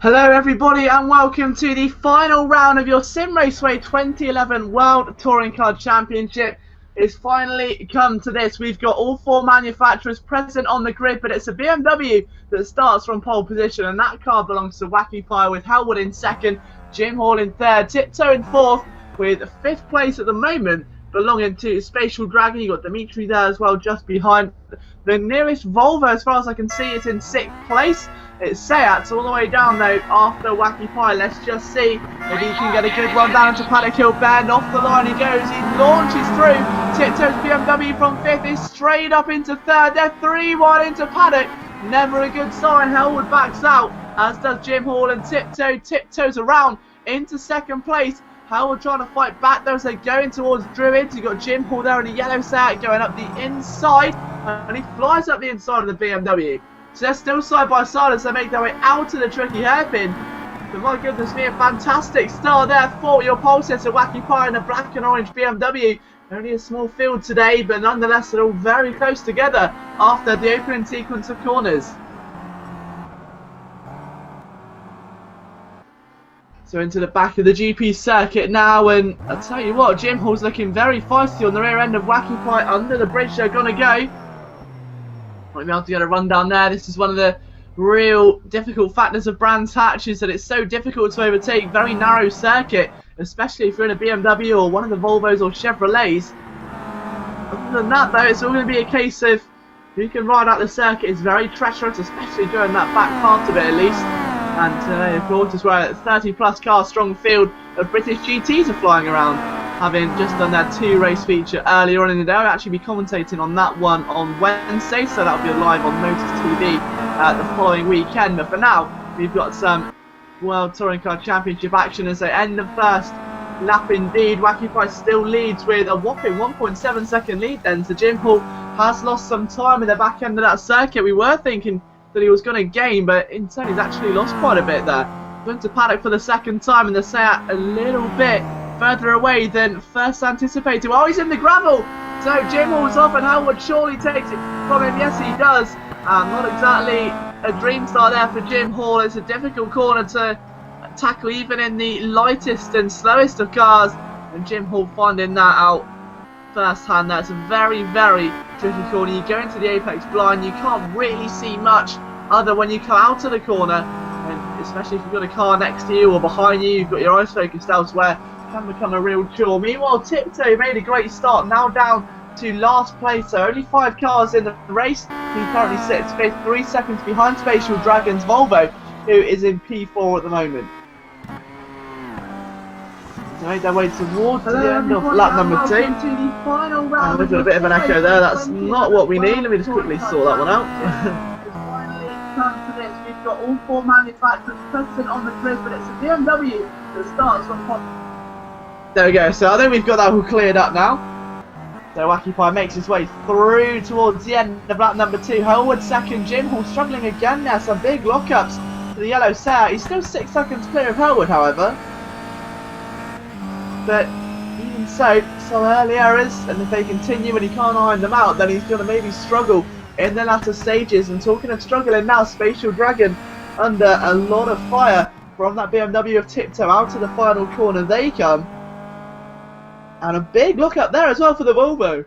Hello everybody and welcome to the final round of your Simraceway 2011 World Touring Car Championship. It's finally come to this. We've got all four manufacturers present on the grid, but it's a BMW that starts from pole position, and that car belongs to Wacky Fire with Hellwood in second, Jim Hall in third, Tiptoe in fourth, with fifth place at the moment belonging to Spatial Dragon. You've got Dimitri there as well, just behind. The nearest Volvo, as far as I can see, is in sixth place. It's Seat all the way down though after Wacky Pie. Let's just see if he can get a good run down into Paddock Hill Bend. Off the line he goes, he launches through. Tiptoe's BMW from fifth is straight up into third. They're 3-1 into Paddock. Never a good sign. Hellwood backs out, as does Jim Hall and Tiptoe. Tiptoe's around into second place. Hellwood trying to fight back there as they're going towards Druids. You've got Jim Hall there in a yellow Seat going up the inside, and he flies up the inside of the BMW. So they're still side by side as they make their way out of the tricky hairpin. But my goodness me, a fantastic start there for your pole sitter, Wacky Pie in a black and orange BMW. Only a small field today, but nonetheless they're all very close together after the opening sequence of corners. So into the back of the GP circuit now, and I'll tell you what, Jim Hall's looking very feisty on the rear end of Wacky Pie. Under the bridge they're going to go. Might be able to get a run down there. This is one of the real difficult factors of Brands Hatch, is that it's so difficult to overtake. Very narrow circuit, especially if you're in a BMW or one of the Volvos or Chevrolets. Other than that though, it's all going to be a case of who can ride out the circuit. It's very treacherous, especially during that back part of it at least. And of course as well, 30 plus car strong field of British GTs are flying around, having just done their 2-race feature earlier on in the day. I'll actually be commentating on that one on Wednesday, so that'll be live on Motors TV the following weekend. But for now, we've got some World Touring Car Championship action as they end the first lap indeed. Wacky Pie still leads with a whopping 1.7 second lead then, so Jim Hall has lost some time in the back end of that circuit. We were thinking that he was going to gain, but in turn he's actually lost quite a bit there. Going to Paddock for the second time, and the Seat a little bit further away than first anticipated. Well, he's in the gravel, so Jim Hall's off, and Hellwood surely takes it from him. Yes, he does. Not exactly a dream start there for Jim Hall. It's a difficult corner to tackle even in the lightest and slowest of cars, and Jim Hall finding that out first hand. That's a very, very tricky corner. You go into the apex blind, you can't really see much other when you come out of the corner, and especially if you've got a car next to you or behind you, you've got your eyes focused elsewhere, it can become a real chore. Meanwhile, Tiptoe made a great start, now down to last place, so only 5 cars in the race. He currently sits 5th, 3 seconds behind Spatial Dragon's Volvo, who is in P4 at the moment. They made their way towards the end of lap number 2. And we've got a bit of an echo there. That's not what we need. Let me just quickly sort that one out. Finally come to this. We've got all 4 manufacturers present on the grid, but it's a BMW that starts from top. There we go. So I think we've got that all cleared up now. So Wacky Pie makes his way through towards the end of lap number 2. Hellwood second. Jim Hall struggling again now. Some big lockups to the yellow Seat. He's still 6 seconds clear of Hellwood, however. But even so, some early errors, and if they continue and he can't iron them out, then he's going to maybe struggle in the latter stages. And talking of struggling now, Spatial Dragon under a lot of fire from that BMW of Tiptoe. Out to the final corner they come. And a big look up there as well for the Volvo.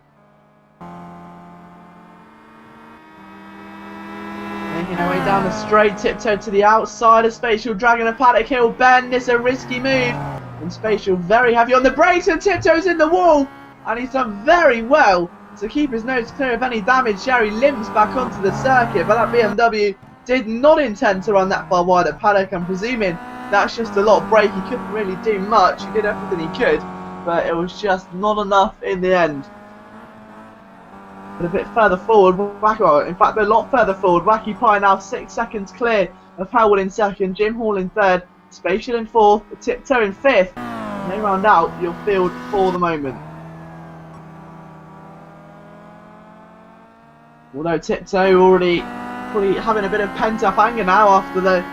Making our way down the straight, Tiptoe to the outside of Spatial Dragon and Paddock Hill Bend. It's a risky move. And Spatial very heavy on the brakes, and Tiptoe's in the wall, and he's done very well to keep his nose clear of any damage. Jerry limps back onto the circuit, but that BMW did not intend to run that far wide at Paddock. I'm presuming that's just a lot of brake. He couldn't really do much. He did everything he could, but it was just not enough in the end. But a bit further forward, in fact a lot further forward, Wacky Pie now 6 seconds clear of Hellwood in second, Jim Hall in third, Spatial in fourth, Tiptoe in fifth, and they round out your field for the moment. Although Tiptoe already probably having a bit of pent-up anger now after the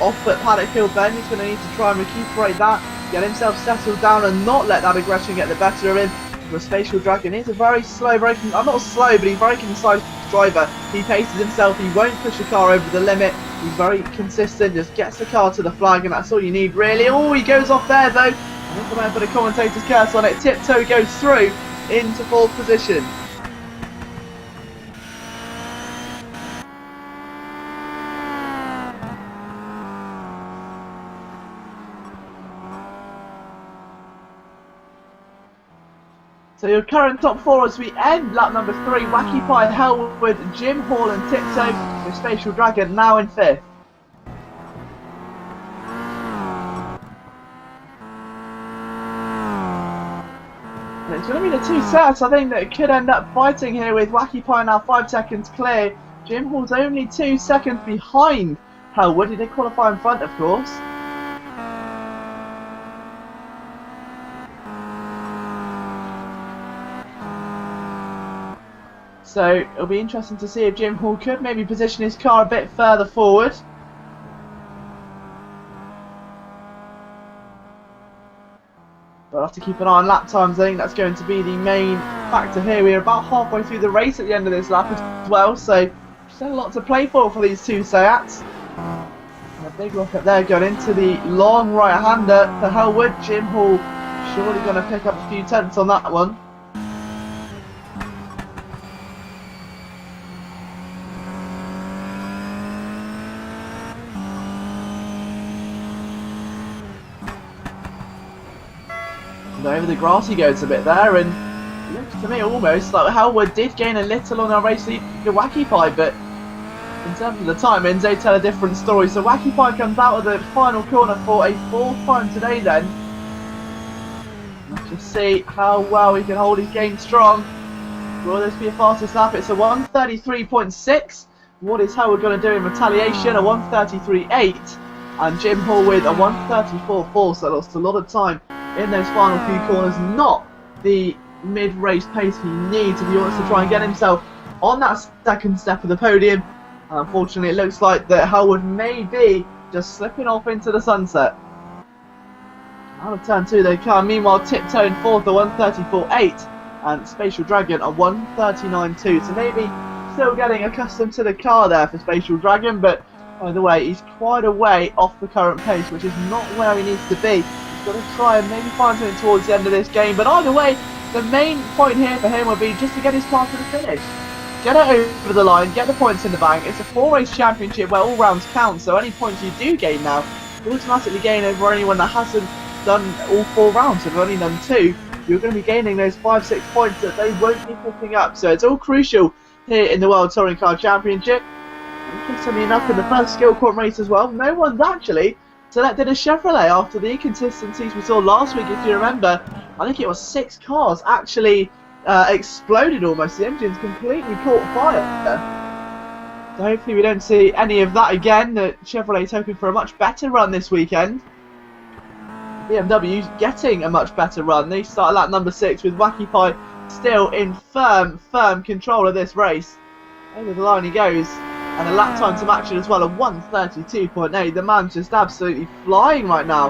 off at Paddock Hill Bend, he's going to need to try and recuperate that, get himself settled down and not let that aggression get the better of him. The Spatial Dragon is a very slow braking, not slow, but he's very concise driver. He paces himself, he won't push the car over the limit. He's very consistent, just gets the car to the flag, and that's all you need really. Oh, he goes off there though. I think I'm going to put a commentator's curse on it. Tiptoe goes through into 4th position. So your current top 4 as we end lap number 3, Wacky Pie, Hellwood, Jim Hall and Tiptoe, with Spatial Dragon now in 5th. And it's going to be the 2 sets, I think, that could end up fighting here, with Wacky Pie now 5 seconds clear. Jim Hall's only 2 seconds behind Hellwood. He did qualify in front, of course. So it'll be interesting to see if Jim Hall could maybe position his car a bit further forward. But I'll have to keep an eye on lap times. I think that's going to be the main factor here. We're about halfway through the race at the end of this lap as well, so still a lot to play for these 2 Seats. And a big look up there going into the long right-hander for Hellwood. Jim Hall surely going to pick up a few tenths on that one. Over the grass he goes a bit there, and it looks to me almost like Hellwood did gain a little on our race lead to Wacky Pie, but in terms of the timings they tell a different story. So Wacky Pie comes out of the final corner for a 4th time today then. Let's just see how well he can hold his game strong. Will this be a fastest lap? It's a 1:33.6. What is Hellwood going to do in retaliation? A 1:33.8, and Jim Hall with a 1:34.4, so lost a lot of time in those final few corners. Not the mid-race pace he needs if he wants to try and get himself on that 2nd step of the podium. Unfortunately, it looks like that Hellwood may be just slipping off into the sunset. Out of turn 2 they come. Meanwhile, Tiptoe in 4th, a 1:34.8, and Spatial Dragon a 1:39.2. So maybe still getting accustomed to the car there for Spatial Dragon, but by the way, he's quite a way off the current pace, which is not where he needs to be. Got to try and maybe find something towards the end of this game, but either way, the main point here for him will be just to get his car to the finish. Get it over the line, get the points in the bank. It's a 4-race championship where all rounds count, so any points you do gain now, you automatically gain over anyone that hasn't done all 4 rounds. If you've only done 2, you're going to be gaining those 5-6 points that they won't be picking up. So it's all crucial here in the World Touring Car Championship. Interestingly enough, in the first skill quad race as well, no one's actually selected a Chevrolet after the inconsistencies we saw last week. If you remember, I think it was 6 cars actually exploded almost. The engines completely caught fire. So hopefully we don't see any of that again. The Chevrolet's hoping for a much better run this weekend. BMW's getting a much better run. They start lap number 6 with Wacky Pie still in firm control of this race. Over the line he goes. And a lap time to match it as well, a 1:32.8. The man's just absolutely flying right now.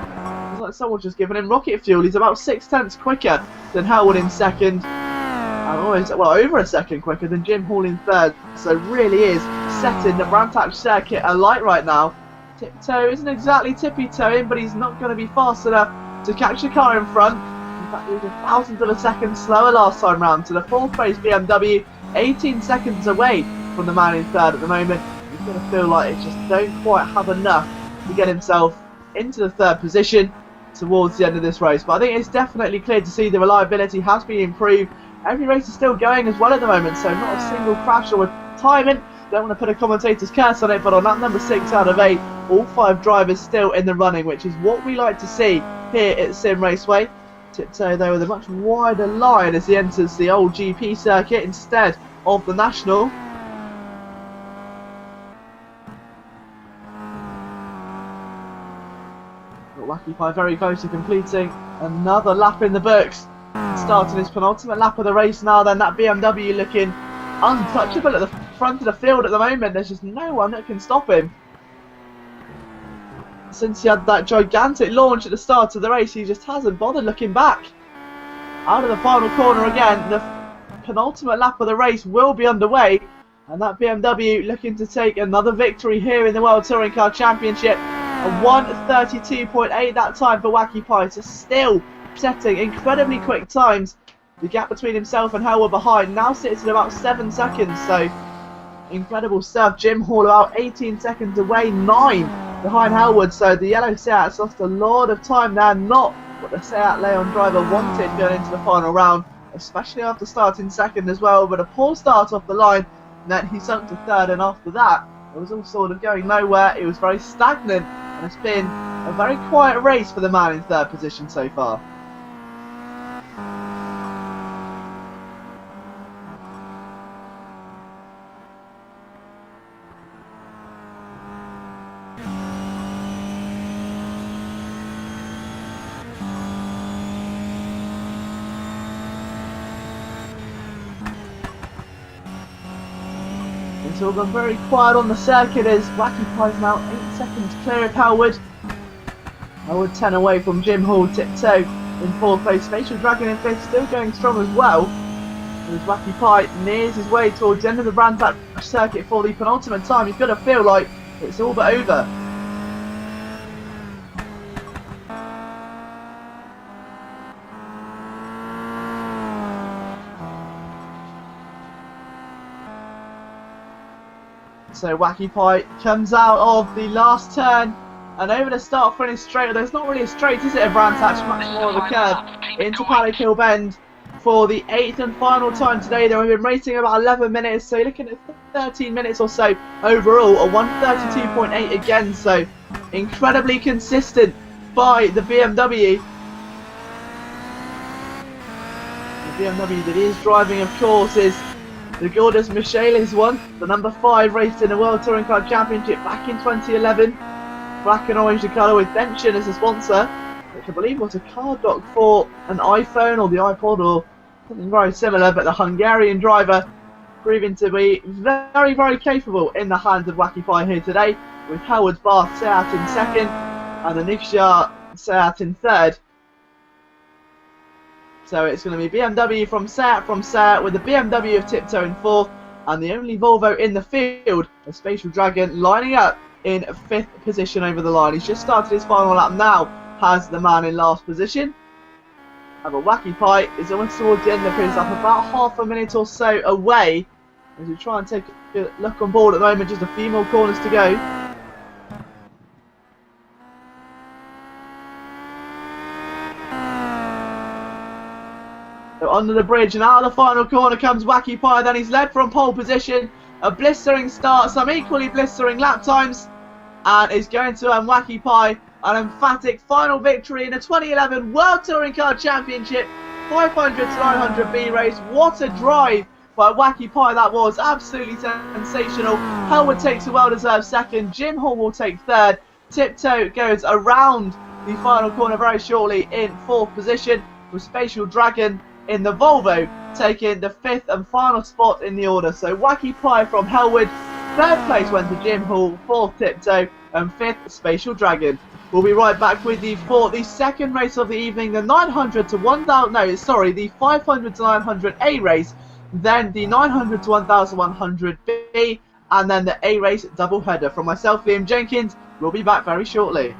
It's like someone's just given him rocket fuel. He's about 6 tenths quicker than Hellwood in 2nd. And almost, well, over a second quicker than Jim Hall in 3rd. So really is setting the Brantac circuit alight right now. Tiptoe isn't exactly tippy-toeing, but he's not going to be fast enough to catch the car in front. In fact, he was 1,000th of a second slower last time round. To the 4th place BMW, 18 seconds away from the man in 3rd at the moment. He's going to feel like it just don't quite have enough to get himself into the 3rd position towards the end of this race. But I think it's definitely clear to see the reliability has been improved. Every race is still going as well at the moment, so not a single crash or retirement. Don't want to put a commentator's curse on it, but on lap number 6 out of 8, all 5 drivers still in the running, which is what we like to see here at Simraceway. Tiptoe though with a much wider line as he enters the old GP circuit instead of the National. Wacky Pie very close to completing another lap in the books. Starting his penultimate lap of the race now then. That BMW looking untouchable at the front of the field at the moment. There's just no one that can stop him. Since he had that gigantic launch at the start of the race, he just hasn't bothered looking back. Out of the final corner again, the penultimate lap of the race will be underway. And that BMW looking to take another victory here in the World Touring Car Championship. A 1:32.8 that time for Wacky Pie, so still setting incredibly quick times. The gap between himself and Howard behind now sits at about 7 seconds, so incredible stuff. Jim Hall about 18 seconds away, 9 behind Howard, so the yellow Seat's lost a lot of time there, not what the Seat Leon driver wanted going into the final round, especially after starting second as well, but a poor start off the line, and then he sunk to third, and after that it was all sort of going nowhere. It was very stagnant, and it's been a very quiet race for the man in third position so far. It's all gone very quiet on the circuit as Wacky Pie's now 8 seconds clear of Howard. Howard 10 away from Jim Hall, Tiptoe in 4th place. Spatial Dragon in 5th, still going strong as well. As Wacky Pie nears his way towards the end of the Brantac circuit for the penultimate time, he's got to feel like it's all but over. So Wacky Pie comes out of the last turn and over the start finish straight. Although it's not really a straight, is it, a Brantac, much more of a curve into Paddock Hill Bend for the 8th and final time today. They've been racing about 11 minutes, so you're looking at 13 minutes or so overall, a 1:32.8 again, so incredibly consistent by the BMW. The BMW that is driving, of course, is the Gordas Michaelis one, the number 5 raced in the World Touring Car Championship back in 2011. Black and orange the colour with Benchen as a sponsor, which I believe was a card dock for an iPhone or the iPod or something very similar, but the Hungarian driver proving to be very, very capable in the hands of Wacky Pie here today, with Howard's Bath Seat in second and the Nixia Seat in third. So it's going to be BMW from Seat with the BMW of Tiptoe in 4th, and the only Volvo in the field, a Spatial Dragon, lining up in 5th position over the line. He's just started his final lap now, has the man in last position. And the Wacky Pie is almost towards the end of his lap, about half a minute or so away, as we try and take a look on board at the moment, just a few more corners to go. So under the bridge and out of the final corner comes Wacky Pie, then he's led from pole position, a blistering start, some equally blistering lap times, and is going to earn Wacky Pie an emphatic final victory in the 2011 World Touring Car Championship 500 to 900B race. What a drive by Wacky Pie that was, absolutely sensational. Howard takes a well-deserved second, Jim Hall will take third, Tiptoe goes around the final corner very shortly in 4th position, with Spatial Dragon in the Volvo taking the 5th and final spot in the order. So Wacky Pie from Hellwood, 3rd place went to Jim Hall, 4th Tiptoe and 5th Spatial Dragon. We'll be right back with the second race of the evening, the 900 to 1000, no sorry, the 500 to 900A race, then the 900 to 1100B, and then the A race double header. From myself, Liam Jenkins, we'll be back very shortly.